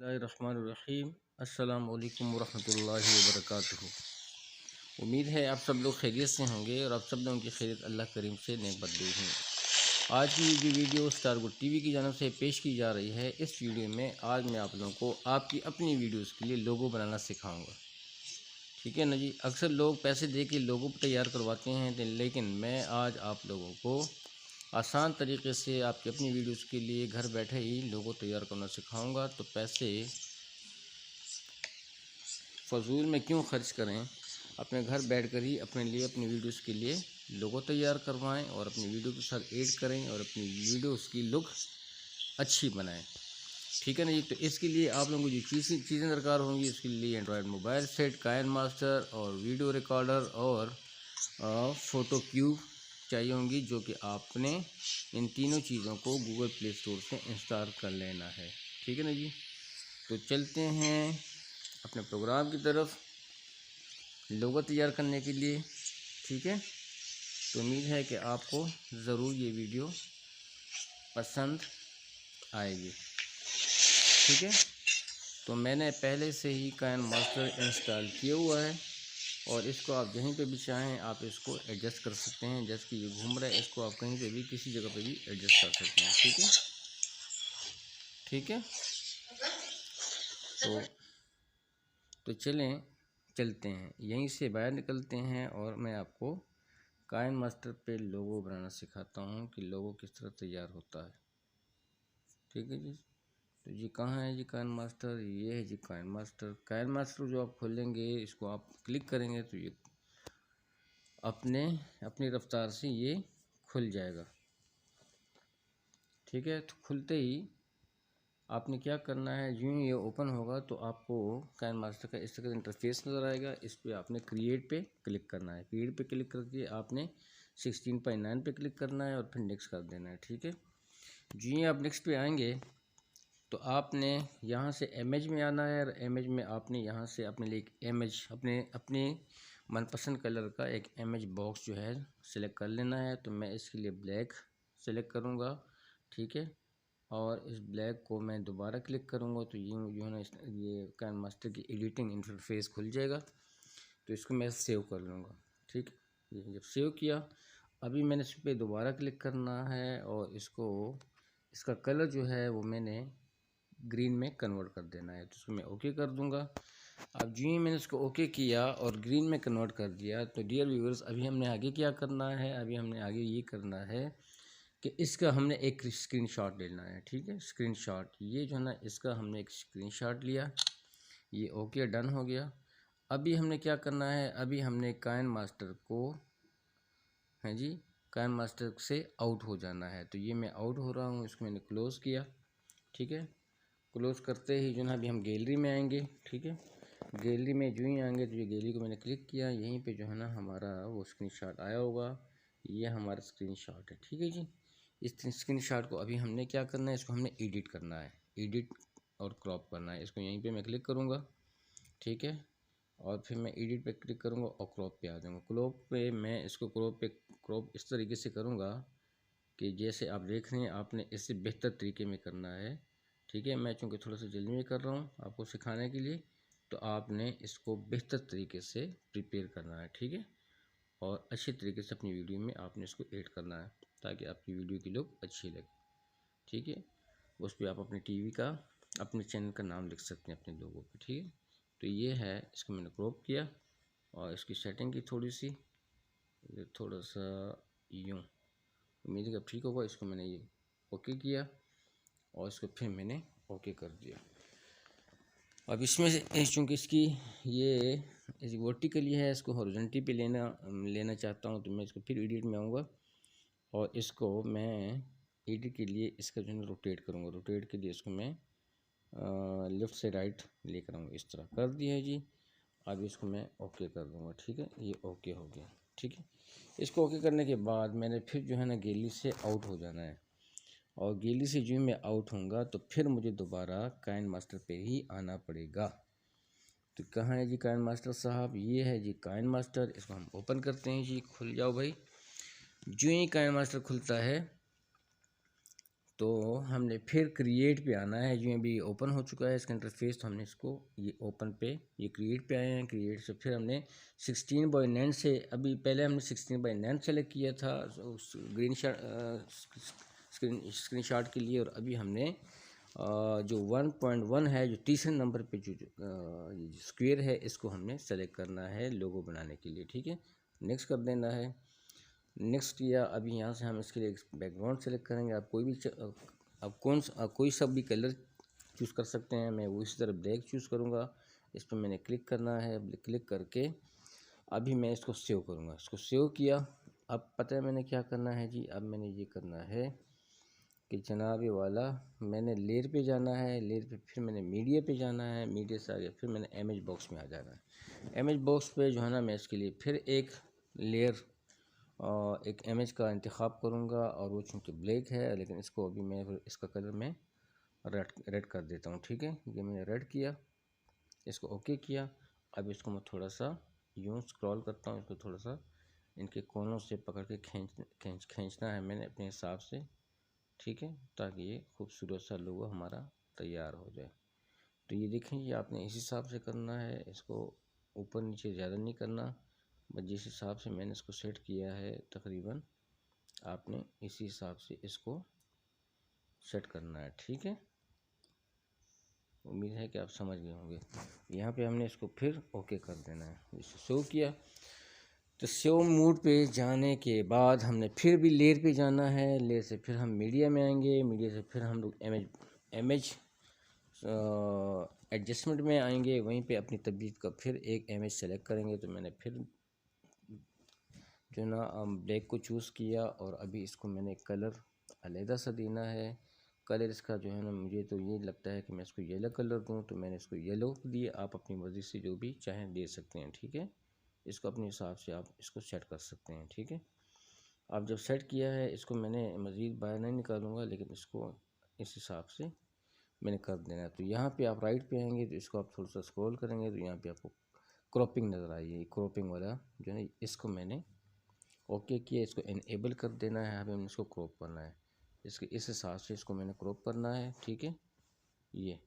बिस्मिल्लाहिर्रहमानिर्रहीम। अस्सलामु अलैकुम वरहमतुल्लाहि वबरकातुहू। उम्मीद है आप सब लोग खैरियत से होंगे और आप सब लोगों की खैरियत अल्लाह करीम से नेक बदली हुई। आज की जो वीडियो स्टार गुड टीवी की जानब से पेश की जा रही है, इस वीडियो में आज मैं आप लोगों को आपकी अपनी वीडियोस के लिए लोगो बनाना सिखाऊंगा। ठीक है ना जी। अक्सर लोग पैसे दे के लोगो तैयार करवाते हैं, लेकिन मैं आज आप लोगों को आसान तरीके से आपकी अपनी वीडियोस के लिए घर बैठे ही लोगो तैयार करना सिखाऊंगा। तो पैसे फ़जूल में क्यों खर्च करें, अपने घर बैठकर ही अपने लिए अपनी वीडियोस के लिए लोगो तैयार करवाएं और अपनी वीडियो के साथ ऐड करें और अपनी वीडियोस की लुक अच्छी बनाएं। ठीक है ना जी। तो इसके लिए आप लोगों को जो चीज़ें दरकार होंगी, इसके लिए android mobile set, KineMaster और वीडियो रिकॉर्डर और फ़ोटो क्यूब चाहिए होंगी, जो कि आपने इन तीनों चीज़ों को गूगल प्ले स्टोर से इंस्टॉल कर लेना है। ठीक है ना जी। तो चलते हैं अपने प्रोग्राम की तरफ लोगो तैयार करने के लिए। ठीक है। तो उम्मीद है कि आपको ज़रूर ये वीडियो पसंद आएगी। ठीक है। तो मैंने पहले से ही काइन मास्टर इंस्टॉल किया हुआ है और इसको आप जहीं पे भी चाहें आप इसको एडजस्ट कर सकते हैं। जैसे कि ये घूम रहा है, इसको आप कहीं पे भी किसी जगह पे भी एडजस्ट कर सकते हैं। ठीक है। ठीक है। तो चलते हैं यहीं से बाहर निकलते हैं और मैं आपको काइन मास्टर पे लोगो बनाना सिखाता हूँ कि लोगो किस तरह तैयार होता है। ठीक है जी। तो जी कहाँ है जी काइन मास्टर? ये है जी काइन मास्टर। काइन मास्टर जो आप खोलेंगे, इसको आप क्लिक करेंगे तो ये अपनी रफ्तार से ये खुल जाएगा। ठीक है। तो खुलते ही आपने क्या करना है, यूँ ये ओपन होगा तो आपको काइन मास्टर का इस तरह का इंटरफेस नज़र आएगा। इस पर आपने क्रिएट पे क्लिक करना है। क्रिएट पे क्लिक करके आपने 16:9 पे क्लिक करना है और फिर नेक्स्ट कर देना है। ठीक है। जी आप नेक्स्ट पे आएंगे तो आपने यहाँ से इमेज में आना है और इमेज में आपने यहाँ से अपने लिए एक इमेज अपने मनपसंद कलर का एक इमेज बॉक्स जो है सिलेक्ट कर लेना है। तो मैं इसके लिए ब्लैक सेलेक्ट करूँगा। ठीक है। और इस ब्लैक को मैं दोबारा क्लिक करूँगा तो ये जो है ना ये काइन मास्टर की एडिटिंग इंटरफेस खुल जाएगा। तो इसको मैं सेव कर लूँगा। ठीक है। ये जब सेव किया, अभी मैंने इस पर दोबारा क्लिक करना है और इसका कलर जो है वो मैंने ग्रीन में कन्वर्ट कर देना है। तो इसको मैं ओके कर दूंगा। अब जो ही मैंने इसको ओके किया और ग्रीन में कन्वर्ट कर दिया, तो डियर व्यूअर्स अभी हमने आगे क्या करना है, अभी हमने आगे ये करना है कि इसका हमने एक स्क्रीनशॉट लेना है। ठीक है। स्क्रीनशॉट ये जो है ना, इसका हमने एक स्क्रीनशॉट लिया, ये ओके डन हो गया। अभी हमने क्या करना है, अभी हमने काइन मास्टर को है जी काइन मास्टर से आउट हो जाना है। तो ये मैं आउट हो रहा हूँ, इसको मैंने क्लोज़ किया। ठीक है। क्लोज़ करते ही जो है अभी हम गैलरी में आएंगे। ठीक है। गैलरी में जो ही आएंगे तो ये गैलरी को मैंने क्लिक किया, यहीं पे जो है ना हमारा वो स्क्रीनशॉट आया होगा, ये हमारा स्क्रीनशॉट है। ठीक है जी। इस स्क्रीनशॉट को अभी हमने क्या करना है, इसको हमने एडिट करना है, एडिट और क्रॉप करना है। इसको यहीं पे मैं क्लिक करूँगा। ठीक है। और फिर मैं एडिट पे क्लिक करूँगा और क्रॉप पे आ जाऊँगा। क्रॉप पे मैं इसको क्रॉप इस तरीके से करूँगा कि जैसे आप देख रहे हैं, आपने इससे बेहतर तरीके में करना है। ठीक है। मैं चूँकि थोड़ा सा जल्दी में कर रहा हूँ आपको सिखाने के लिए, तो आपने इसको बेहतर तरीके से प्रिपेयर करना है। ठीक है। और अच्छे तरीके से अपनी वीडियो में आपने इसको ऐड करना है ताकि आपकी वीडियो की लुक अच्छी लगे। ठीक है। उस पर आप अपने टीवी का, अपने चैनल का नाम लिख सकते हैं अपने लोगों पे। ठीक है। तो ये है, इसको मैंने क्रॉप किया और इसकी सेटिंग की थोड़ी सी, थोड़ा सा यूँ, उम्मीद है कि अब ठीक होगा। इसको मैंने ये ओके किया और इसको फिर मैंने ओके कर दिया। अब इसमें से चूँकि इसकी ये वर्टिकली है, इसको हॉरिजॉन्टल पे लेना चाहता हूँ, तो मैं इसको फिर एडिट में आऊँगा और इसको मैं एडिट के लिए इसका जो है रोटेट करूँगा। रोटेट के लिए इसको मैं लेफ़्ट से राइट लेकर आऊँगा, इस तरह कर दिया है जी। अब इसको मैं ओके कर दूँगा। ठीक है। ये ओके हो गया। ठीक है। इसको ओके करने के बाद मैंने फिर जो है ना गैलरी से आउट हो जाना है और गैलरी से जो मैं आउट होऊंगा तो फिर मुझे दोबारा काइन मास्टर पे ही आना पड़ेगा। तो कहाँ है जी काइन मास्टर साहब? ये है जी काइन मास्टर। इसको हम ओपन करते हैं जी। खुल जाओ भाई। जो ही काइन मास्टर खुलता है तो हमने फिर क्रिएट पे आना है। जो अभी ओपन हो चुका है इसका इंटरफेस, तो हमने इसको ये ओपन पे, ये क्रिएट पे आए हैं। क्रिएट से फिर हमने 16:9 से, अभी पहले हमने 16:9 सेलेक्ट किया था उस ग्रीन स्क्रीन शॉट के लिए, और अभी हमने जो 1.1 है, जो तीसरे नंबर पे जो स्क्वायर है, इसको हमने सेलेक्ट करना है लोगो बनाने के लिए। ठीक है, नेक्स्ट कर देना है। नेक्स्ट किया, अभी यहाँ से हम इसके लिए बैकग्राउंड सेलेक्ट करेंगे। आप कोई भी आप कोई सा भी कलर चूज़ कर सकते हैं। मैं वो इसी तरह ब्लैक चूज़ करूँगा। इस पर मैंने क्लिक करना है। क्लिक करके अभी मैं इसको सेव करूँगा। इसको सेव किया। अब पता है मैंने क्या करना है जी। अब मैंने ये करना है कि जनाब ये वाला, मैंने लेयर पे जाना है। लेयर पे फिर मैंने मीडिया पे जाना है। मीडिया से आगे फिर मैंने इमेज बॉक्स में आ जाना है। इमेज बॉक्स पे जो है ना, मैं इसके लिए फिर एक लेयर और एक इमेज का इंतखाब करूँगा, और वो चूँकि ब्लैक है, लेकिन इसको अभी मैं फिर इसका कलर मैं रेड कर देता हूँ। ठीक है, ये मैंने रेड किया, इसको ओके किया। अब इसको मैं थोड़ा सा यूँ स्क्रॉल करता हूँ। इसको थोड़ा सा इनके कोनों से पकड़ के खींचना है मैंने अपने हिसाब से। ठीक है, ताकि ये खूबसूरत सा लोगो हमारा तैयार हो जाए। तो ये देखें, ये आपने इस हिसाब से करना है। इसको ऊपर नीचे ज़्यादा नहीं करना, बस जिस हिसाब से मैंने इसको सेट किया है तकरीबन आपने इसी हिसाब से इसको सेट करना है। ठीक है, उम्मीद है कि आप समझ गए होंगे। यहाँ पे हमने इसको फिर ओके कर देना है। इसे सेव किया, तो सेव मोड पे जाने के बाद हमने फिर भी लेयर पे जाना है। लेयर से फिर हम मीडिया में आएंगे। मीडिया से फिर हम लोग इमेज एडजस्टमेंट में आएंगे। वहीं पे अपनी तबीयत का फिर एक इमेज सेलेक्ट करेंगे। तो मैंने फिर जो ना ब्लैक को चूज़ किया, और अभी इसको मैंने कलर अलहदा सा देना है। कलर इसका जो है ना, मुझे तो ये लगता है कि मैं इसको येलो कलर दूं, तो मैंने इसको येलो दिए। आप अपनी मर्ज़ी से जो भी चाहें दे सकते हैं। ठीक है, इसको अपने हिसाब से आप इसको सेट कर सकते हैं। ठीक है, आप जब सेट किया है, इसको मैंने मज़ीद बाहर नहीं निकालूंगा, लेकिन इसको इस हिसाब से मैंने कर देना है। तो यहाँ पे आप राइट पे आएंगे, तो इसको आप थोड़ा सा स्क्रॉल करेंगे, तो यहाँ पे आपको क्रॉपिंग नज़र आई है। क्रॉपिंग वाला जो है, इसको मैंने ओके किया। इसको इनेबल कर देना है। हमें इसको क्रॉप करना है, इसके इस हिसाब से इसको मैंने क्रॉप करना है। ठीक है, ये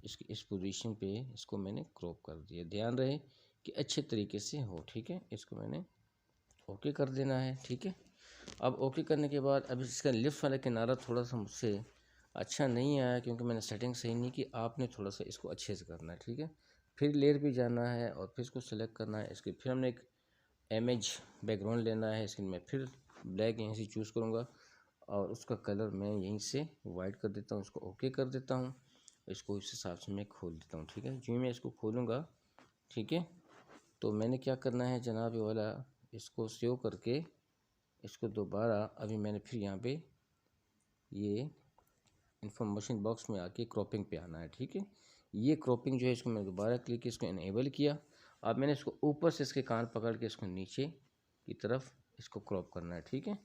इसकी इस पोजीशन पे इसको मैंने क्रॉप कर दिया। ध्यान रहे कि अच्छे तरीके से हो। ठीक है, इसको मैंने ओके कर देना है। ठीक है, अब ओके करने के बाद अब इसका लिफ्ट वाला किनारा थोड़ा सा मुझसे अच्छा नहीं आया, क्योंकि मैंने सेटिंग सही नहीं की। आपने थोड़ा सा इसको अच्छे से करना है। ठीक है, फिर लेयर पे जाना है और फिर इसको सेलेक्ट करना है। इसके फिर हमने एक इमेज बैकग्राउंड लेना है। इसके मैं फिर ब्लैक यहीं से चूज़ करूँगा, और उसका कलर मैं यहीं से वाइट कर देता हूँ। इसको ओके कर देता हूँ। इसको इस हिसाब से मैं खोल देता हूँ। ठीक है, जो मैं इसको खोलूँगा, ठीक है, तो मैंने क्या करना है जनाब ये वाला, इसको सेव करके इसको दोबारा, अभी मैंने फिर यहाँ पे ये इंफॉर्मेशन बॉक्स में आके क्रॉपिंग पे आना है। ठीक है, ये क्रॉपिंग जो है, इसको मैं दोबारा क्लिक इसको इनेबल किया। अब मैंने इसको ऊपर से इसके कान पकड़ के इसको नीचे की तरफ इसको क्रॉप करना है। ठीक है,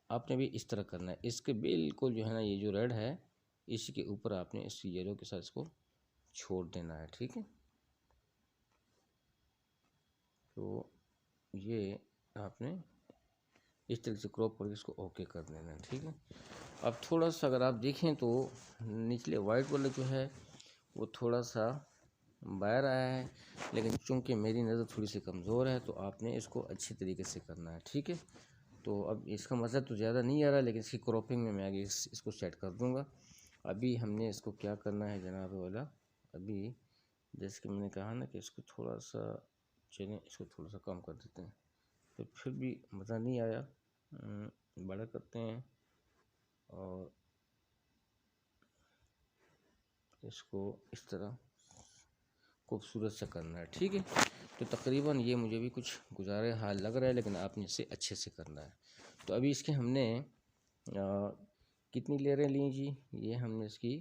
आपने भी इस तरह करना है। इसके बिल्कुल जो है ना, ये जो रेड है, इसी के ऊपर आपने इस येलो के साथ इसको छोड़ देना है। ठीक है, तो ये आपने इस तरह से क्रॉप करके इसको ओके कर देना है। ठीक है, अब थोड़ा सा अगर आप देखें तो निचले वाइट वाला जो है वो थोड़ा सा बाहर आया है, लेकिन चूंकि मेरी नज़र थोड़ी सी कमज़ोर है, तो आपने इसको अच्छी तरीके से करना है। ठीक है, तो अब इसका मज़ा तो ज़्यादा नहीं आ रहा, लेकिन इसकी क्रॉपिंग में मैं आगे इसको सेट कर दूँगा। अभी हमने इसको क्या करना है जनाब वाला, अभी जैसे कि मैंने कहा ना कि इसको थोड़ा सा, चलें इसको थोड़ा सा कम कर देते हैं, तो फिर भी मज़ा नहीं आया। बड़ा करते हैं और इसको इस तरह खूबसूरत सा करना है। ठीक है, तो तकरीबन ये मुझे भी कुछ गुजारे हाल लग रहा है, लेकिन आपने इसे अच्छे से करना है। तो अभी इसके हमने कितनी लेयरें ली जी, ये हमने इसकी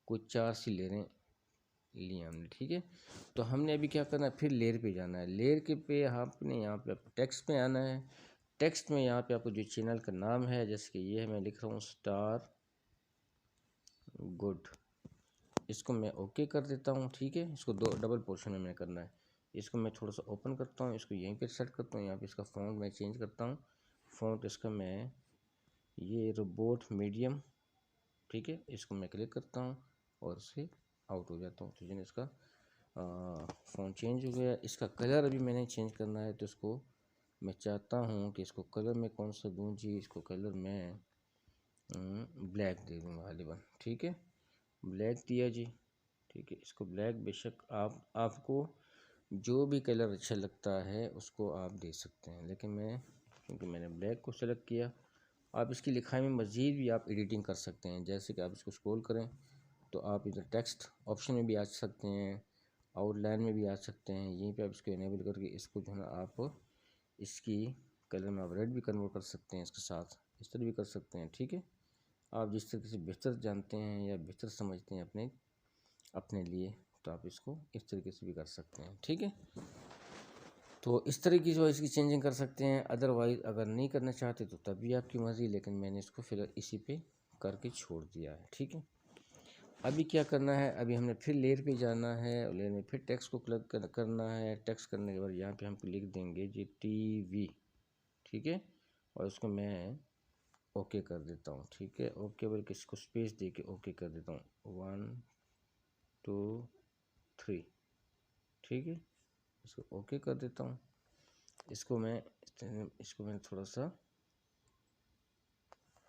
कुछ 4 सी लेयरें ली हमने। ठीक है, तो हमने अभी क्या करना है, फिर लेयर पे जाना है। लेयर के पे आपने यहाँ पे टेक्स्ट में आना है। टेक्स्ट में यहाँ पे आपको जो चैनल का नाम है, जैसे कि ये है, मैं लिख रहा हूँ स्टार गुड, इसको मैं ओके कर देता हूँ। ठीक है, इसको दो डबल पोर्शन में करना है। इसको मैं थोड़ा सा ओपन करता हूँ, इसको यहीं पे सेट करता हूँ। यहाँ पे इसका फ़ॉन्ट मैं चेंज करता हूँ। फ़ॉन्ट इसका मैं ये रोबोट मीडियम, ठीक है, इसको मैं क्लिक करता हूँ और इससे आउट हो जाता हूँ। तो जिन्हें इसका फ़ॉन्ट चेंज हो गया। इसका कलर अभी मैंने चेंज करना है, तो इसको मैं चाहता हूँ कि इसको कलर में कौन सा दूँ जी। इसको कलर मैं ब्लैक दे दूँगा गालिबन, ठीक है, ब्लैक दिया जी, ठीक है। इसको ब्लैक, बेशक आपको जो भी कलर अच्छा लगता है उसको आप दे सकते हैं, लेकिन मैं क्योंकि मैंने ब्लैक को सेलेक्ट किया। आप इसकी लिखाई में मज़ीद भी आप एडिटिंग कर सकते हैं, जैसे कि आप इसको स्क्रॉल करें तो आप इधर टेक्स्ट ऑप्शन में भी आ सकते हैं, आउटलाइन में भी आ सकते हैं। यहीं पे आप इसको इनेबल करके इसको जो है ना आप इसकी कलर में आप रेड भी कन्वर्ट कर सकते हैं, इसके साथ इस तरह भी कर सकते हैं, ठीक है। आप जिस तरीके से बेहतर जानते हैं या बेहतर समझते हैं अपने लिए, तो आप इसको इस तरीके से भी कर सकते हैं, ठीक है। तो इस तरह की जो इसकी चेंजिंग कर सकते हैं। अदरवाइज़ अगर नहीं करना चाहते तो तब भी आपकी मर्ज़ी, लेकिन मैंने इसको फिर इसी पे करके छोड़ दिया है, ठीक है। अभी क्या करना है, अभी हमने फिर लेयर पे जाना है और लेयर में फिर टेक्स्ट को क्लिक करना है। टेक्स्ट करने के बाद यहाँ पे हम लिख देंगे जी टीवी, ठीक है, और उसको मैं ओके कर देता हूँ, ठीक है। ओके बल्कि इसको स्पेस दे के ओके कर देता हूँ, 1 2 3, ठीक है। इसको ओके कर देता हूँ। इसको मैं थोड़ा सा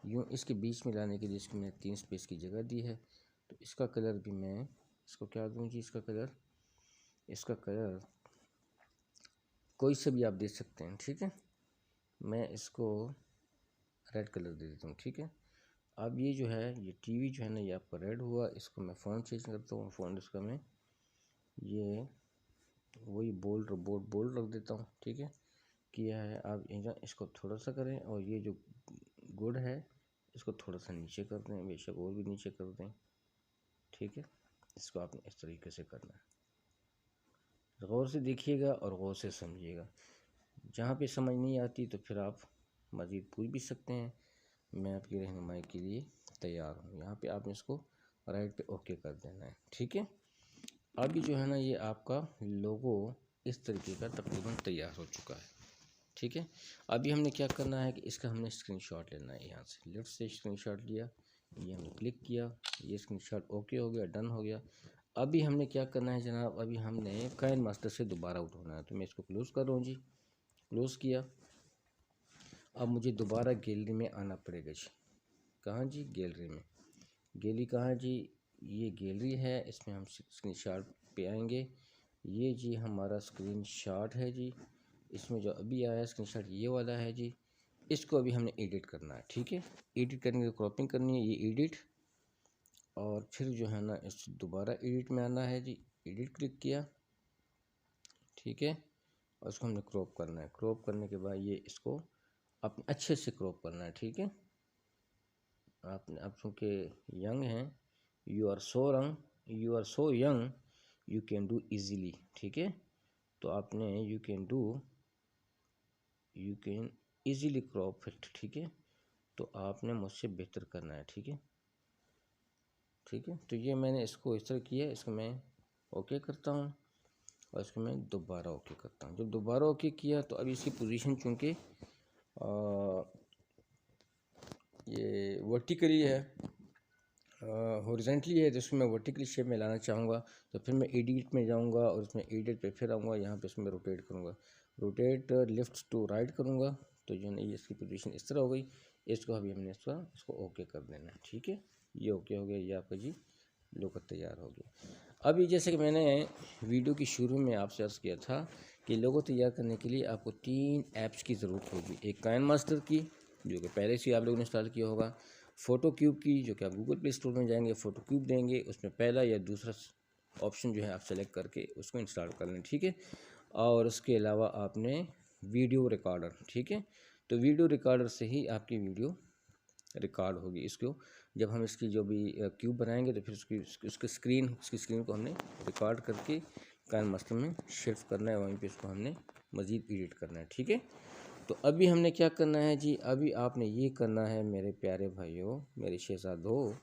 यूँ इसके बीच में लाने के लिए इसको मैंने 3 स्पेस की जगह दी है। तो इसका कलर भी मैं इसको क्या दूँ जी, इसका कलर कोई से भी आप दे सकते हैं, ठीक है। मैं इसको रेड कलर दे देता हूँ, ठीक है। अब ये जो है ये टीवी जो है ना ये आपका रेड हुआ। इसको मैं फ़ॉन्ट चेंज करता हूँ। फ़ॉन्ट इसका मैं ये वही बोल्ड रख देता हूँ, ठीक है। किया है। आप इसको थोड़ा सा करें और ये जो गुड है इसको थोड़ा सा नीचे कर दें, बेशक और भी नीचे कर दें, ठीक है। इसको आपने इस तरीके से करना है। गौर से देखिएगा और गौर से समझिएगा। जहाँ पे समझ नहीं आती तो फिर आप मज़ीद पूछ भी सकते हैं, मैं आपकी रहनुमाई के लिए तैयार हूँ। यहाँ पे आपने इसको राइट पे ओके कर देना है, ठीक है। अभी जो है ना ये आपका लोगो इस तरीके का तकरीबन तैयार हो चुका है, ठीक है। अभी हमने क्या करना है कि इसका हमने स्क्रीनशॉट लेना है। यहाँ से लेफ्ट से स्क्रीनशॉट लिया, ये हमने क्लिक किया, ये स्क्रीनशॉट ओके हो गया, डन हो गया। अभी हमने क्या करना है जनाब, अभी हमने काइन मास्टर से दोबारा आउट होना है। तो मैं इसको क्लोज़ कर रहा हूँ जी, क्लोज़ किया। अब मुझे दोबारा गैलरी में आना पड़ेगा जी। कहाँ जी, गैलरी में। गैलरी कहाँ जी, ये गैलरी है, इसमें हम स्क्रीनशॉट पे आएंगे। ये जी हमारा स्क्रीनशॉट है जी, इसमें जो अभी आया स्क्रीनशॉट ये वाला है जी। इसको अभी हमने एडिट करना है, ठीक है। एडिट करने की क्रॉपिंग करनी है, ये एडिट, और फिर जो है ना इस दोबारा एडिट में आना है जी। एडिट क्लिक किया, ठीक है, और इसको हमने क्रॉप करना है। क्रॉप करने के बाद ये इसको अपने अच्छे से क्रॉप करना है, ठीक है। आपने आप चूँकि यंग हैं, you are so young, you can do easily, ठीक है। तो आपने you can easily crop it, ठीक है। तो आपने मुझसे बेहतर करना है, ठीक है, ठीक है। तो ये मैंने इसको इस तरह किया। इसको मैं ओके करता हूँ और इसको मैं दोबारा ओके करता हूँ। जब दोबारा ओके किया तो अब इसकी पोजीशन चूँकि ये वर्टिकली है, हॉरिजॉन्टली है, तो इसको मैं वर्टिकली शेप में लाना चाहूँगा। तो फिर मैं एडिट में जाऊँगा और उसमें एडिट पे फिर आऊँगा, यहाँ पे इसमें रोटेट करूँगा, रोटेट लेफ्ट टू राइट करूँगा। तो जो है इसकी पोजीशन इस तरह हो गई। इसको अभी हमने इसको ओके कर देना है, ठीक है। ये ओके हो गया, ये आपका जी लोगो तैयार हो गया। अभी जैसे कि मैंने वीडियो की शुरू में आपसे अर्ज़ किया था कि लोगो तैयार करने के लिए आपको 3 ऐप्स की ज़रूरत होगी। एक काइन मास्टर की, जो कि पहले से आप लोगों ने इंस्टॉल किया होगा। फ़ोटो क्यूब की, जो कि आप गूगल प्ले स्टोर में जाएंगे, फ़ोटो क्यूब देंगे, उसमें पहला या दूसरा ऑप्शन जो है आप सेलेक्ट करके उसको इंस्टॉल कर लें, ठीक है। और उसके अलावा आपने वीडियो रिकॉर्डर, ठीक है। तो वीडियो रिकॉर्डर से ही आपकी वीडियो रिकॉर्ड होगी। इसको जब हम इसकी जो भी क्यूब बनाएंगे तो फिर उसकी स्क्रीन को हमने रिकॉर्ड करके काइन मास्टर में शिफ्ट करना है, वहीं पे इसको हमने मज़ीद एडिट करना है, ठीक है। तो अभी हमने क्या करना है जी, अभी आपने ये करना है मेरे प्यारे भाइयों, मेरे शहजादों।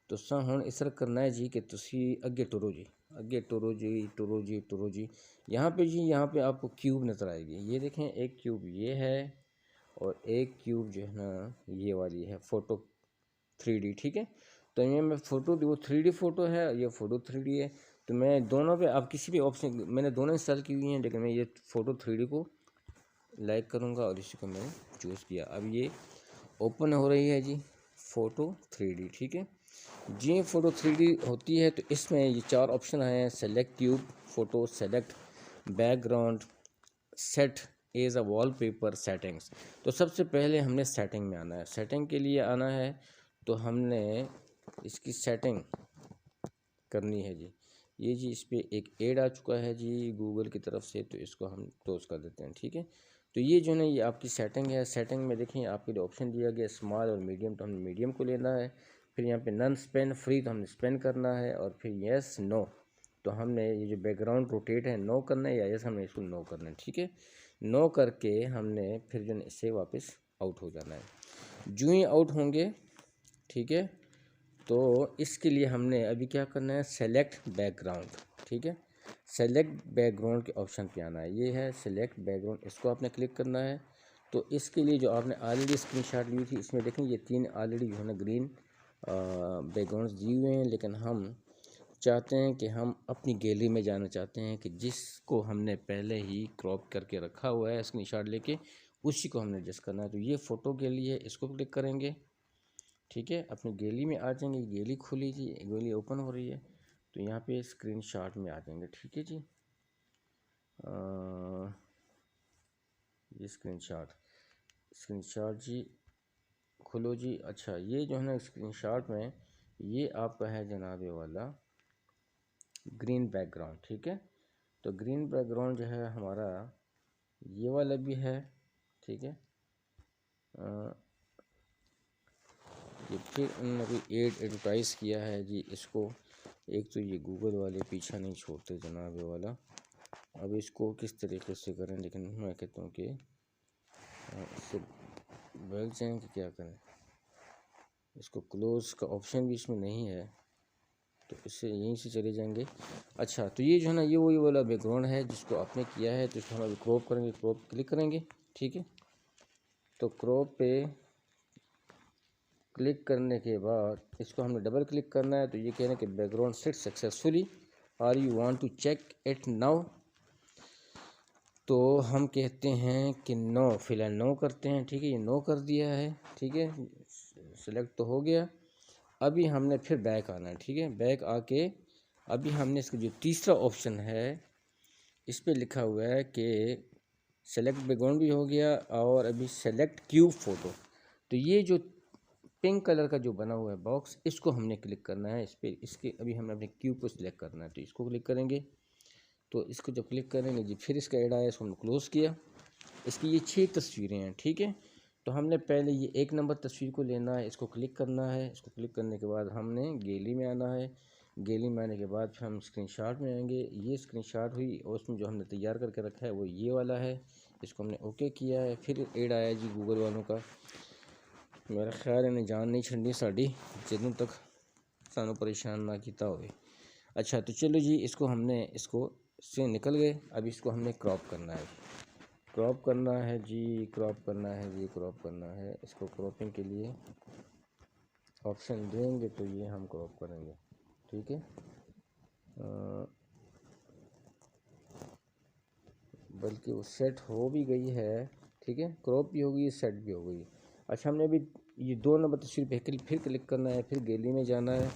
तुसा हुण इस तरह करना है जी कि तुसी अगे टुरो जी, अगे टुरो जी। यहाँ पे जी, यहाँ पे आपको क्यूब नज़र आएगी। ये देखें, एक क्यूब ये है और एक क्यूब जो है ना ये वाली है फ़ोटो 3D, ठीक है। तो ये मैं फ़ोटो, वो 3D फ़ोटो है, ये फ़ोटो 3D है। तो मैं दोनों पे, आप किसी भी ऑप्शन, मैंने दोनों इंस्टॉल की हुई हैं, लेकिन मैं ये फ़ोटो 3D को लाइक करूँगा और इसी को मैंने चूज़ किया। अब ये ओपन हो रही है जी फ़ोटो 3D, ठीक है जी। फ़ोटो 3D होती है तो इसमें ये 4 ऑप्शन आए हैं, select cube photo, select background, set as a wallpaper, settings. तो सबसे पहले हमने सेटिंग में आना है। सेटिंग के लिए आना है तो हमने इसकी सेटिंग करनी है जी। ये जी इस पर एक ऐड आ चुका है जी गूगल की तरफ से, तो इसको हम क्लोज कर देते हैं, ठीक है। तो ये जो है ना ये आपकी सेटिंग है। सेटिंग में देखें आपके लिए ऑप्शन दिया गया स्मॉल और मीडियम, तो हमने मीडियम को लेना है। फिर यहाँ पे नन स्पेन फ्री, तो हमने स्पेन करना है। और फिर येस नो, तो हमने ये जो बैकग्राउंड रोटेट है नो करना है, या यस हमने इसको नो करना है, ठीक है। नो करके हमने फिर जो है इससे वापस आउट हो जाना है। जो ही आउट होंगे, ठीक है, तो इसके लिए हमने अभी क्या करना है, सेलेक्ट बैकग्राउंड, ठीक है। सेलेक्ट बैकग्राउंड के ऑप्शन पे आना है, ये है सेलेक्ट बैकग्राउंड, इसको आपने क्लिक करना है। तो इसके लिए जो आपने ऑलरेडी स्क्रीनशॉट ली थी, इसमें देखें ये 3 ऑलरेडी जो है ना ग्रीन बैकग्राउंड्स दिए हुए हैं, लेकिन हम चाहते हैं कि हम अपनी गैलरी में जाना चाहते हैं कि जिसको हमने पहले ही क्रॉप करके रखा हुआ है स्क्रीनशॉट लेके, उसी को हमने एडजस्ट करना है। तो ये फ़ोटो गैलरी है, इसको क्लिक करेंगे, ठीक है। अपनी गैलरी में आ जाएंगे, गैलरी खोली जी, गैलरी ओपन हो रही है। तो यहाँ पे स्क्रीनशॉट में आ जाएंगे, ठीक है जी। ये स्क्रीनशॉट जी खोलो जी। अच्छा ये जो है ना स्क्रीनशॉट में ये आपका है जनाब ये वाला ग्रीन बैकग्राउंड, ठीक है। तो ग्रीन बैकग्राउंड जो है हमारा ये वाला भी है, ठीक है। ये फिर उन्होंने कोई एडवर्टाइज़ किया है जी इसको। एक तो ये गूगल वाले पीछा नहीं छोड़ते जनाब ये वाला। अब इसको किस तरीके से करें, लेकिन मैं कहता हूँ कि इससे बैठ जाएँ कि क्या करें। इसको क्लोज़ का ऑप्शन भी इसमें नहीं है, तो इससे यहीं से चले जाएंगे। अच्छा तो ये जो है ना ये वही वाला बैकग्राउंड है जिसको आपने किया है, तो इसको हम अभी क्रॉप करेंगे, क्रॉप क्लिक करेंगे, ठीक है। तो क्रॉप पे क्लिक करने के बाद इसको हमने डबल क्लिक करना है। तो ये कह रहे हैं कि background set successfully, are you want to check it now. तो हम कहते हैं कि नो, फिलहाल नो करते हैं, ठीक है। ये नो कर दिया है, ठीक है, सिलेक्ट तो हो गया। अभी हमने फिर बैक आना है, ठीक है। बैक आके अभी हमने इसका जो तीसरा ऑप्शन है इस पर लिखा हुआ है कि सेलेक्ट बैकग्राउंड भी हो गया और अभी सेलेक्ट क्यूब फ़ोटो। तो ये जो पिंक कलर का जो बना हुआ है बॉक्स, इसको हमने क्लिक करना है। इस पर इसके अभी हमें अपने क्यूब को सिलेक्ट करना है, तो इसको क्लिक करेंगे। तो इसको जब क्लिक करेंगे जी फिर इसका ऐड आया, इसको हमने क्लोज़ किया। इसकी ये 6 तस्वीरें हैं, ठीक है। तो हमने पहले ये 1 नंबर तस्वीर को लेना है, इसको क्लिक करना है। इसको क्लिक करने के बाद हमने गैलरी में आना है। गैलरी में आने के बाद फिर हम स्क्रीनशॉट में आएंगे। ये स्क्रीनशॉट हुई और उसमें जो हमने तैयार करके रखा है वो ये वाला है। इसको हमने ओके किया है। फिर ऐड आया जी गूगल वालों का। मेरा ख्याल इन्हें जान नहीं छड़ी साड़ी जितों तक सानू परेशान ना किया हो। अच्छा तो चलो जी इसको हमने इसको से निकल गए। अब इसको हमने क्रॉप करना है, क्रॉप करना है जी, क्रॉप करना है जी, क्रॉप करना है। इसको क्रॉपिंग के लिए ऑप्शन देंगे तो ये हम क्रॉप करेंगे, ठीक है। बल्कि वो सेट हो भी गई है, ठीक है, क्रॉप भी हो गई, सेट भी हो गई। अच्छा हमने अभी ये 2 नंबर तस्वीर पे फिर क्लिक करना है, फिर गैलरी में जाना है।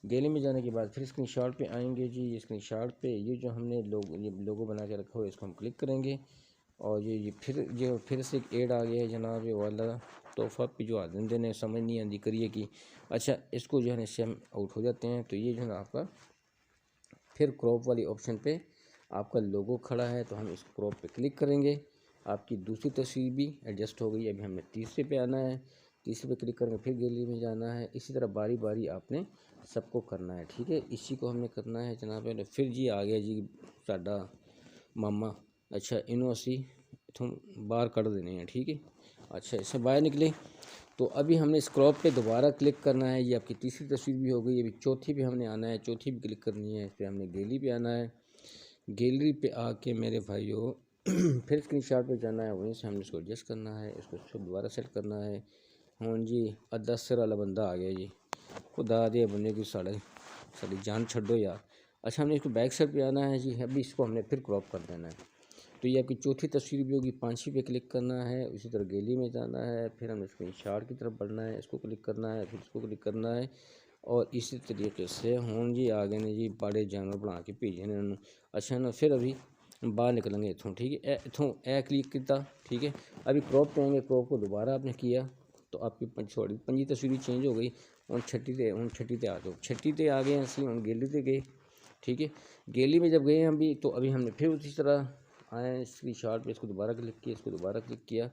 गैलरी में जाने के बाद फिर स्क्रीनशॉट पे आएंगे जी। ये स्क्रीनशॉट पे ये जो हमने ये लोगो बना के रखा हुआ है इसको हम क्लिक करेंगे। और ये फिर से एक ऐड आ गया है जनाब ये वाला तोहफ़ा पे जो आदमी ने समझ नहीं आती करिए कि। अच्छा इसको जो है ना इससे हम आउट हो जाते हैं। तो ये जो है ना आपका फिर क्रॉप वाली ऑप्शन पे आपका लोगो खड़ा है, तो हम इस क्रॉप पे क्लिक करेंगे। आपकी दूसरी तस्वीर भी एडजस्ट हो गई। अभी हमने तीसरे पे आना है, तीसरे पे क्लिक करेंगे, फिर गैलरी में जाना है। इसी तरह बारी बारी आपने सबको करना है, ठीक है। इसी को हमने करना है जनाब। फिर जी आ गया जी साडा मामा। अच्छा इन्हों असी इथों बाहर कढ़ देने हैं, ठीक है। अच्छा इससे बाहर निकले तो अभी हमने इस क्रॉप पे दोबारा क्लिक करना है। ये आपकी तीसरी तस्वीर भी हो गई। अभी चौथी पे हमने आना है, चौथी भी क्लिक करनी है। इस पर हमने गैलरी पे आना है। गैलरी पे आके मेरे भाइयों फिर स्क्रीनशॉट पे जाना है, वहीं से हमने इसको एडजस्ट करना है, इसको दोबारा सेट करना है। हाँ जी, 10 सिर वाला बंदा आ गया जी, खुदा दे बंदे की साड़ी जान छड्डो यार। अच्छा, हमने इसको बैक साइड पे आना है जी, अभी इसको हमने फिर क्रॉप कर देना है। तो ये आपकी चौथी तस्वीर भी होगी, 5वीं पे क्लिक करना है, उसी तरह गैलरी में जाना है, फिर हमें स्क्रीनशॉट की तरफ बढ़ना है, इसको क्लिक करना है, फिर इसको क्लिक करना है, और इसी तरीके से हूँ जी आ गए ने जी बड़े जानवर बना के भेजे ने इन्होंने। अच्छा ना, फिर अभी बाहर निकलेंगे इथों, ठीक है, इथों ए क्लिक किया, ठीक है। अभी क्रॉप पे आएंगे, क्रॉप को दोबारा आपने किया तो आपकी पंजी तस्वीर चेंज हो गई। हूँ छठी ते आ जाओ, छठी ते आ गए असं हूँ गैलरी ते गए, ठीक है। गैलरी में जब गए हम भी, तो अभी हमने फिर उसी तरह आए स्क्रीनशॉट पे, इसको दोबारा क्लिक किया, इसको दोबारा क्लिक किया,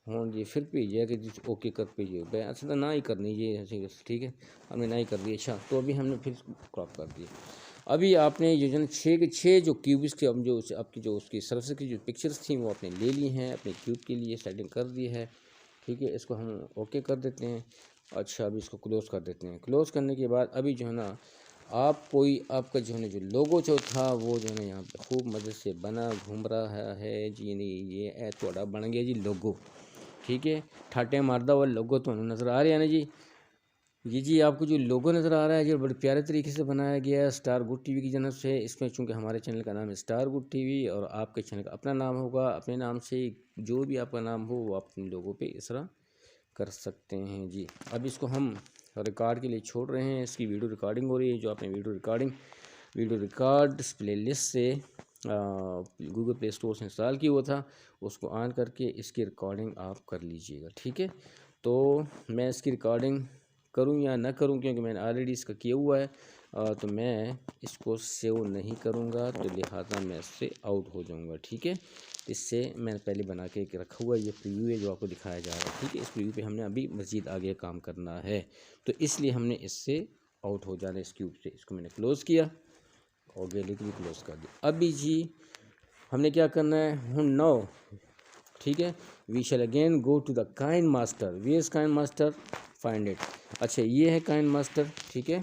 हाँ जी, फिर भेजिए कि जी ओके कर भेजिए, ऐसे तो ना ही करनी ये ऐसे, ठीक है, हमने ना ही कर दी। अच्छा, तो अभी हमने फिर क्रॉप कर दिया। अभी आपने ये जो 6 के 6 जो क्यूब्स के, अब जो आपकी जो उसकी सरफेस की जो पिक्चर्स थी वो आपने ले ली हैं, अपने क्यूब के लिए सेटिंग कर दी है, ठीक है। इसको हम ओके कर देते हैं। अच्छा, अभी इसको क्लोज़ कर देते हैं। क्लोज़ करने के बाद अभी जो है ना, आपका जो है ना जो लोगो जो था वो जो है ना यहाँ पे खूब मदद से बना घूम रहा है जी। नहीं, ये थोड़ा बन गया जी लोगो, ठीक है। ठाटे मारदा हुआ लोगो तो नज़र आ रहा है ना जी। ये जी आपको जो लोगो नज़र आ रहा है जो बड़े प्यारे तरीके से बनाया गया है स्टार गुड टीवी की जानब से। इसमें चूँकि हमारे चैनल का नाम है स्टार गुड टीवी और आपके चैनल का अपना नाम होगा, अपने नाम से जो भी आपका नाम हो वो आप अपने लोगों पे इस तरह कर सकते हैं जी। अब इसको हम रिकॉर्ड के लिए छोड़ रहे हैं, इसकी वीडियो रिकॉर्डिंग हो रही है। जो आपने वीडियो रिकॉर्ड प्ले लिस्ट से गूगल प्ले स्टोर से इंस्टॉल किया हुआ था, उसको ऑन करके इसकी रिकॉर्डिंग आप कर लीजिएगा, ठीक है। तो मैं इसकी रिकॉर्डिंग करूं या ना करूं, क्योंकि मैंने ऑलरेडी इसका किया हुआ है, तो मैं इसको सेव नहीं करूंगा, तो लिहाजा मैं इससे आउट हो जाऊंगा, ठीक है। इससे मैंने पहले बना के रखा हुआ है, ये प्रीव्यू है जो आपको दिखाया जा रहा है, ठीक है। इस प्रीव्यू पे हमने अभी मज़ीद आगे काम करना है, तो इसलिए हमने इससे आउट हो जाना है इस क्यूब से। इसको मैंने क्लोज़ किया और गैलरी को भी क्लोज़ कर दिया। अभी जी हमने क्या करना है, नो, ठीक है। We shall again go to the KineMaster. We is KineMaster, find it. अच्छा, ये है काइंड मास्टर, ठीक है।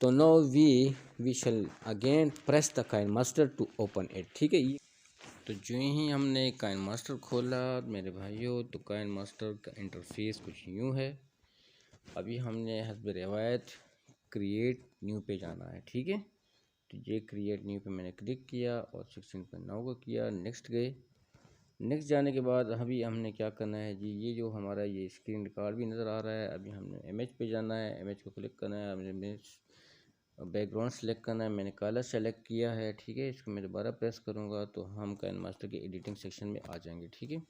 तो no we shall again press the KineMaster to open it, ठीक है। तो जो ही हमने काइन मास्टर खोला मेरे भाइयों, तो काइन मास्टर का इंटरफेस कुछ यूँ है। अभी हमने हस्ब रिवायत क्रिएट न्यू पे जाना है, ठीक है। तो ये क्रिएट न्यू पे मैंने क्लिक किया और 16.9 को किया, नेक्स्ट गए। नेक्स्ट जाने के बाद अभी हमने क्या करना है जी, ये जो हमारा ये स्क्रीन रिकॉर्ड भी नज़र आ रहा है। अभी हमने इमेज पे जाना है, इमेज को क्लिक करना है, हमने इमेज बैकग्राउंड सेलेक्ट करना है, मैंने काला सेलेक्ट किया है, ठीक है। इसको मैं दोबारा प्रेस करूँगा तो हम काइन मास्टर के एडिटिंग सेक्शन में आ जाएंगे, ठीक है।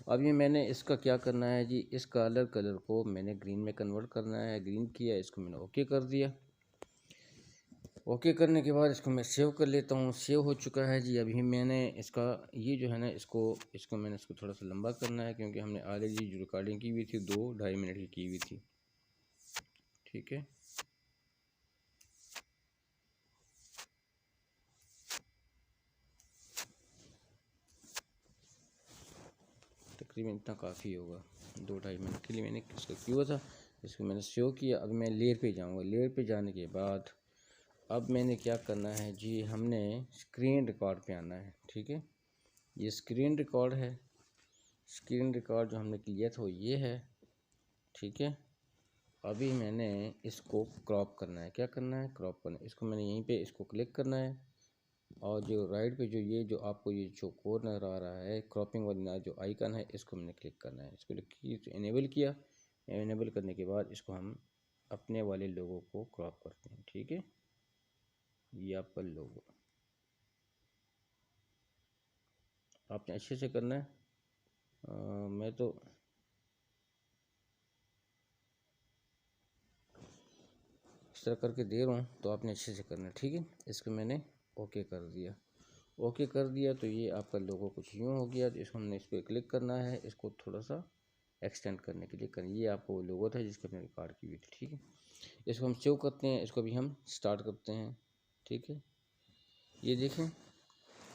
अब ये मैंने इसका क्या करना है जी, इस कलर को मैंने ग्रीन में कन्वर्ट करना है। ग्रीन किया, इसको मैंने ओके कर दिया। ओके करने के बाद इसको मैं सेव कर लेता हूँ। सेव हो चुका है जी। अभी मैंने इसका ये जो है ना इसको मैंने इसको थोड़ा सा लंबा करना है, क्योंकि हमने ऑलरेडी जो रिकॉर्डिंग की हुई थी 2-2.5 मिनट की हुई थी, ठीक है। तकरीबन इतना काफ़ी होगा, 2-2.5 मिनट के लिए मैंने इसको किया हुआ था। इसको मैंने सेव किया। अब मैं लेयर पे जाऊँगा। लेयर पे जाने के बाद अब मैंने क्या करना है जी, हमने स्क्रीन रिकॉर्ड पे आना है, ठीक है। ये स्क्रीन रिकॉर्ड है। स्क्रीन रिकॉर्ड जो हमने किया था वो ये है, ठीक है। अभी मैंने इसको क्रॉप करना है। क्या करना है, क्रॉप करना है। इसको मैंने यहीं पे इसको क्लिक करना है, और जो राइट पे जो ये जो आपको ये जो कोड नज़र आ रहा है क्रॉपिंग वाला जो आइकन है, इसको मैंने क्लिक करना है। इसको क्लिक इनेबल किया। इनेबल करने के बाद इसको हम अपने वाले लोगों को क्रॉप करते हैं, ठीक है। ये आपका लोगो आपने अच्छे से करना है। मैं तो इस तरह करके दे रहा हूँ, तो आपने अच्छे से करना है, ठीक है। इसको मैंने ओके कर दिया। ओके कर दिया तो ये आपका लोगो कुछ यूँ हो गया। तो इसको हमने इस पर क्लिक करना है, इसको थोड़ा सा एक्सटेंड करने के लिए करें। ये आपको वो लोगो था जिसको हमने रिकॉर्ड की हुई थी, ठीक है। इसको हम सेव करते हैं। इसको भी हम स्टार्ट करते हैं, ठीक है। ये देखें,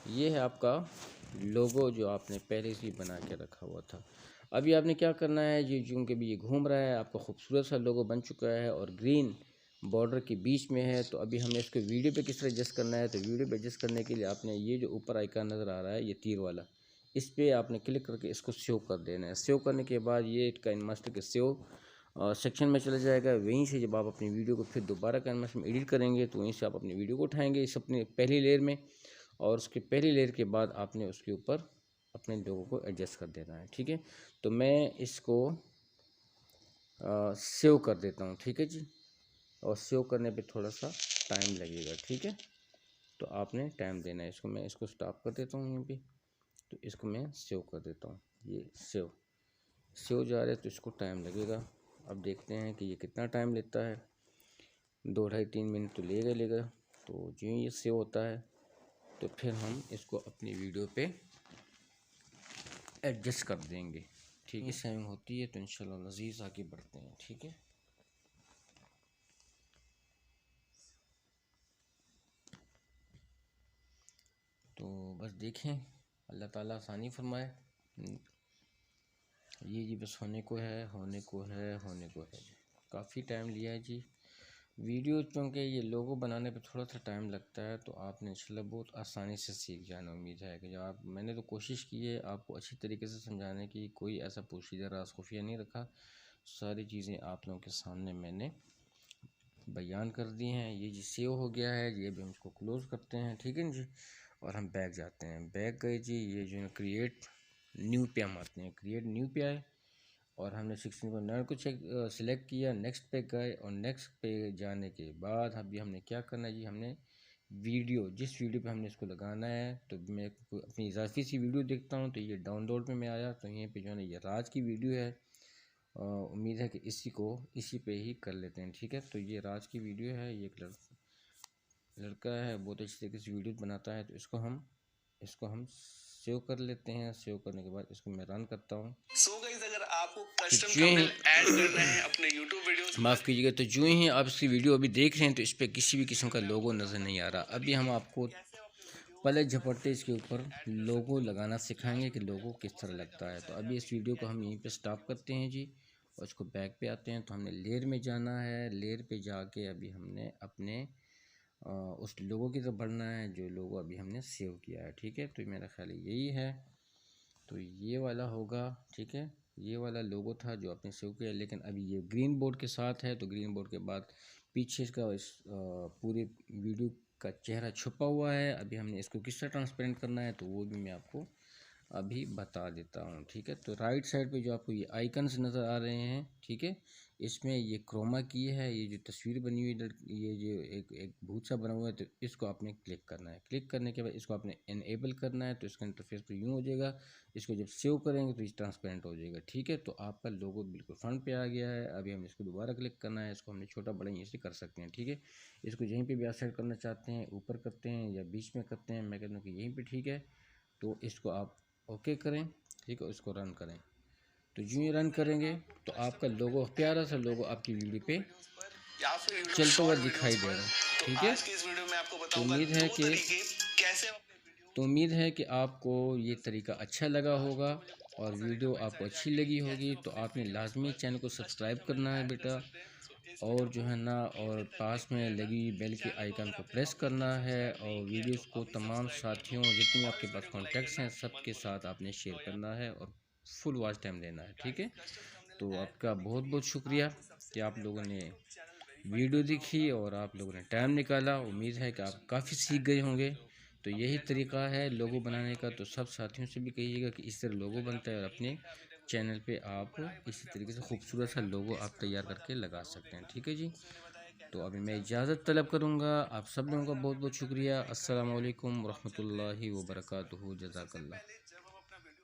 ये है आपका लोगो जो आपने पहले से ही बना के रखा हुआ था। अभी आपने क्या करना है जी, चूँकि भी ये घूम रहा है, आपका खूबसूरत सा लोगो बन चुका है और ग्रीन बॉर्डर के बीच में है। तो अभी हमें इसको वीडियो पे किस तरह एडजस्ट करना है, तो वीडियो पे एडजस्ट करने के लिए आपने ये जो ऊपर आइकन नज़र आ रहा है, ये तीर वाला, इस पर आपने क्लिक करके इसको सेव कर देना है। सेव करने के बाद ये काइनमास्टर के सेव सेक्शन में चला जाएगा। वहीं से जब आप अपनी वीडियो को फिर दोबारा काइनमास्टर में एडिट करेंगे तो वहीं से आप अपनी वीडियो को उठाएंगे इस अपने पहली लेयर में, और उसके पहली लेयर के बाद आपने उसके ऊपर अपने लोगों को एडजस्ट कर देना है। ठीक है, तो मैं इसको सेव कर देता हूँ। ठीक है जी, और सेव करने पे थोड़ा सा टाइम लगेगा। ठीक है, तो आपने टाइम देना है इसको। मैं इसको स्टॉप कर देता हूँ यहीं पे, तो इसको मैं सेव कर देता हूँ। ये सेव जा रहा है तो इसको टाइम लगेगा। अब देखते हैं कि ये कितना टाइम लेता है। 2 ढाई 3 मिनट तो लेगा। तो जो ये सेव होता है तो फिर हम इसको अपनी वीडियो पे एडजस्ट कर देंगे। ठीक है, सेविंग होती है तो इंशाल्लाह लजीज आगे बढ़ते हैं। ठीक है, तो बस देखें, अल्लाह ताला आसानी फरमाए। ये बस होने को है। काफ़ी टाइम लिया है जी वीडियो, चूँकि ये लोगो बनाने पे थोड़ा सा टाइम लगता है, तो आपने इंशाल्लाह बहुत आसानी से सीख जाना। उम्मीद है कि जब मैंने तो कोशिश की है आपको अच्छी तरीके से समझाने की, कोई ऐसा पोशीदा राज खुफिया नहीं रखा। सारी चीज़ें आप लोगों के सामने मैंने बयान कर दी हैं। ये जी सेव हो गया है, ये भी हम इसको क्लोज़ करते हैं। ठीक है जी, और हम बैक जाते हैं। बैक गए जी, ये जो है क्रिएट न्यू पे हम आते हैं। क्रिएट न्यू पे आए और हमने 16.9 को सिलेक्ट किया, नेक्स्ट पे गए, और नेक्स्ट पे जाने के बाद अभी हमने क्या करना है जी, हमने वीडियो, जिस वीडियो पे हमने इसको लगाना है, तो मैं अपनी इजाफी सी वीडियो देखता हूँ, तो ये डाउनलोड में मैं आया, तो यहीं पे जो है ना ये राज की वीडियो है। उम्मीद है कि इसी पे ही कर लेते हैं। ठीक है, तो ये राज की वीडियो है। ये एक लड़का है, बहुत अच्छी तरीके से वीडियो बनाता है। तो इसको हम सेव कर लेते हैं। सेव करने के बाद इसको मैं रन करता हूँ। सो गाइस, अगर आपको कस्टम थंबनेल ऐड करना है अपने YouTube वीडियोस, माफ़ कीजिएगा, तो जो ही आप इसकी वीडियो अभी देख रहे हैं तो इस पर किसी भी किस्म का लोगो नज़र नहीं आ रहा। अभी हम आपको पलक झपटते इसके ऊपर लोगो लगाना सिखाएंगे कि लोगो किस तरह लगता है। तो अभी इस वीडियो को हम यहीं पे स्टॉप करते हैं जी, और इसको बैक पे आते हैं। तो हमने लेयर में जाना है। लेयर पे जाके अभी हमने अपने उस लोगो की तरफ बढ़ना है जो लोगो अभी हमने सेव किया है। ठीक है, तो मेरा ख्याल यही है, तो ये वाला होगा। ठीक है, ये वाला लोगो था जो आपने सेव किया, लेकिन अभी ये ग्रीन बोर्ड के साथ है। तो ग्रीन बोर्ड के बाद पीछे इसका पूरे वीडियो का चेहरा छुपा हुआ है। अभी हमने इसको किस तरह ट्रांसपेरेंट करना है तो वो भी मैं आपको अभी बता देता हूँ। ठीक है, तो राइट साइड पे जो आपको ये आइकन्स नज़र आ रहे हैं, ठीक है, इसमें ये क्रोमा की है। ये जो तस्वीर बनी हुई, ये जो एक भूत सा बना हुआ है, तो इसको आपने क्लिक करना है। क्लिक करने के बाद इसको आपने इनेबल करना है। तो इसका इंटरफेस तो यूँ हो जाएगा। इसको जब सेव करेंगे तो ये ट्रांसपेरेंट हो जाएगा। ठीक है, तो आपका लोगो बिल्कुल फ्रंट पे आ गया है। अभी हमें इसको दोबारा क्लिक करना है। इसको हमने छोटा बड़ा यहीं से कर सकते हैं। ठीक है, इसको यहीं पर भी आप सेट करना चाहते हैं, ऊपर करते हैं या बीच में करते हैं, मैं कहता हूँ कि यहीं पर ठीक है। तो इसको आप ओके करें। ठीक है, इसको रन करें। तो जो ये रन करेंगे तो आपका लोगो, प्यारा सा लोगो आपकी वीडियो पे चलता हुआ दिखाई दे रहा है। ठीक है, तो उम्मीद है कि आपको ये तरीका अच्छा लगा होगा और वीडियो आपको अच्छी लगी होगी। तो आपने लाजमी चैनल को सब्सक्राइब करना है बेटा, और जो है ना, और पास में लगी बेल के आइकन को प्रेस करना है, और वीडियोस को तमाम साथियों, जितने भी आपके पास कॉन्टैक्ट्स हैं, सबके साथ आपने शेयर करना है और फुल वॉच टाइम देना है। ठीक है, तो आपका बहुत बहुत शुक्रिया कि आप लोगों ने वीडियो देखी और आप लोगों ने टाइम निकाला। उम्मीद है कि आप काफ़ी सीख गए होंगे। तो यही तरीका है लोगो बनाने का। तो सब साथियों से भी कहिएगा कि इस तरह लोगो बनता है, और अपने चैनल पे आप इसी तरीके से खूबसूरत सा लोगो आप तैयार करके लगा सकते हैं। ठीक है जी, तो अभी मैं इजाज़त तलब करूँगा। आप सब लोगों का बहुत बहुत शुक्रिया। अस्सलाम वालेकुम रहमतुल्लाहि व बरकातुहू। जज़ाकल्लाह।